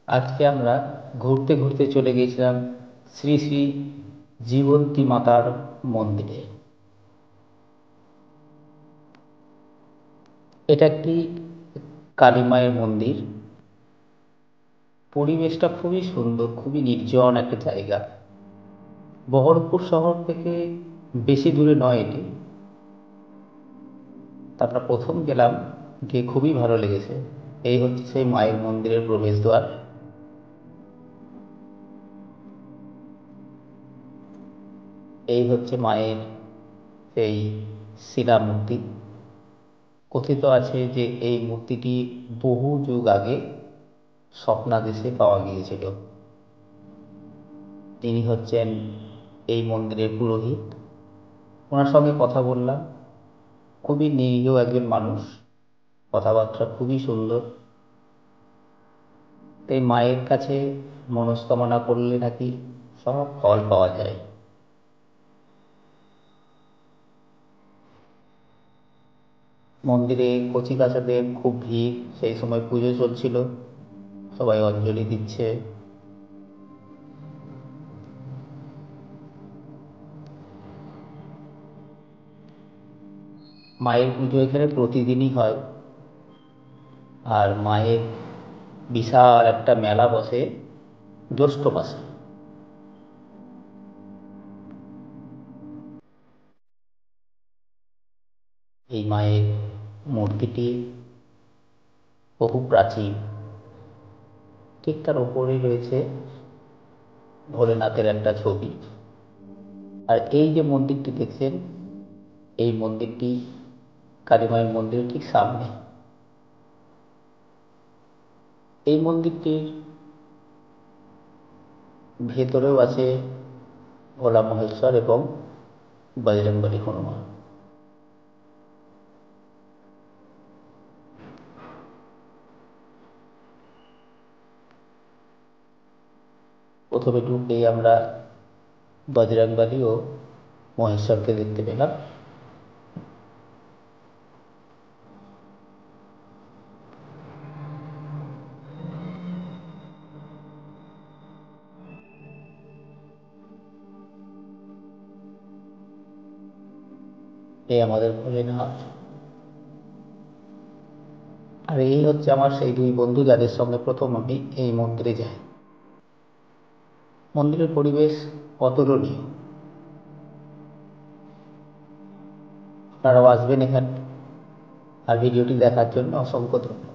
আজকে আমরা ঘুরতে ঘুরতে চলে গিয়েছিলাম শ্রী শ্রী জীবন্তী মাতার মন্দিরে। এটা একটি কালী মায়ের মন্দির। পরিবেশটা খুবই সুন্দর, খুবই নির্জন একটা জায়গা। বহরমপুর শহর থেকে বেশি দূরে নয় এটি। আমরা প্রথম গেলাম, গিয়ে খুবই ভালো লেগেছে। এই হচ্ছে সেই মায়ের মন্দিরের প্রবেশদ্বার। এই হচ্ছে মায়ের সেই শিলা মূর্তি। কথিত আছে যে এই মূর্তিটি বহু যুগ আগে স্বপ্নাদেশে পাওয়া গিয়েছিল। তিনি হচ্ছেন এই মন্দিরের পুরোহিত। ওনার সঙ্গে কথা বললাম। খুবই নিরীহ একজন মানুষ, কথাবার্তা খুবই সুন্দর। এই মায়ের কাছে মনস্কামনা করলে নাকি সব ফল পাওয়া যায়। মন্দিরে কচি কাচাদের খুব ভিড়। সেই সময় পুজো চলছিল, সবাই অঞ্জলি দিচ্ছে। মায়ের পুজো এখানে প্রতিদিনই হয়। আর মায়ের বিশাল একটা মেলা বসে জ্যৈষ্ঠ মাসে। এই মায়ের মূর্তিটি বহু প্রাচীন। ঠিক তার ওপরেই রয়েছে ভোলেনাথের একটা ছবি। আর এই যে মন্দিরটি দেখছেন, এই মন্দিরটি কালী মায়ের মন্দিরের ঠিক সামনে। এই মন্দিরটির ভেতরেও আছে ভোলা মহেশ্বর এবং বজরংবলী হনুমান। প্রথমে ঢুকতেই আমরা বজরংবলী ও মহেশ্বরকে দেখতে পেলাম। এই আমাদের ভোলেনাথ। আর এই হচ্ছে আমার সেই দুই বন্ধু যাদের সঙ্গে প্রথম আমি এই মন্দিরে যাই। মন্দিরের পরিবেশ অতুলনীয়। আপনারাও আসবেন এখানে। আর ভিডিওটি দেখার জন্য অসংখ্য ধন্যবাদ।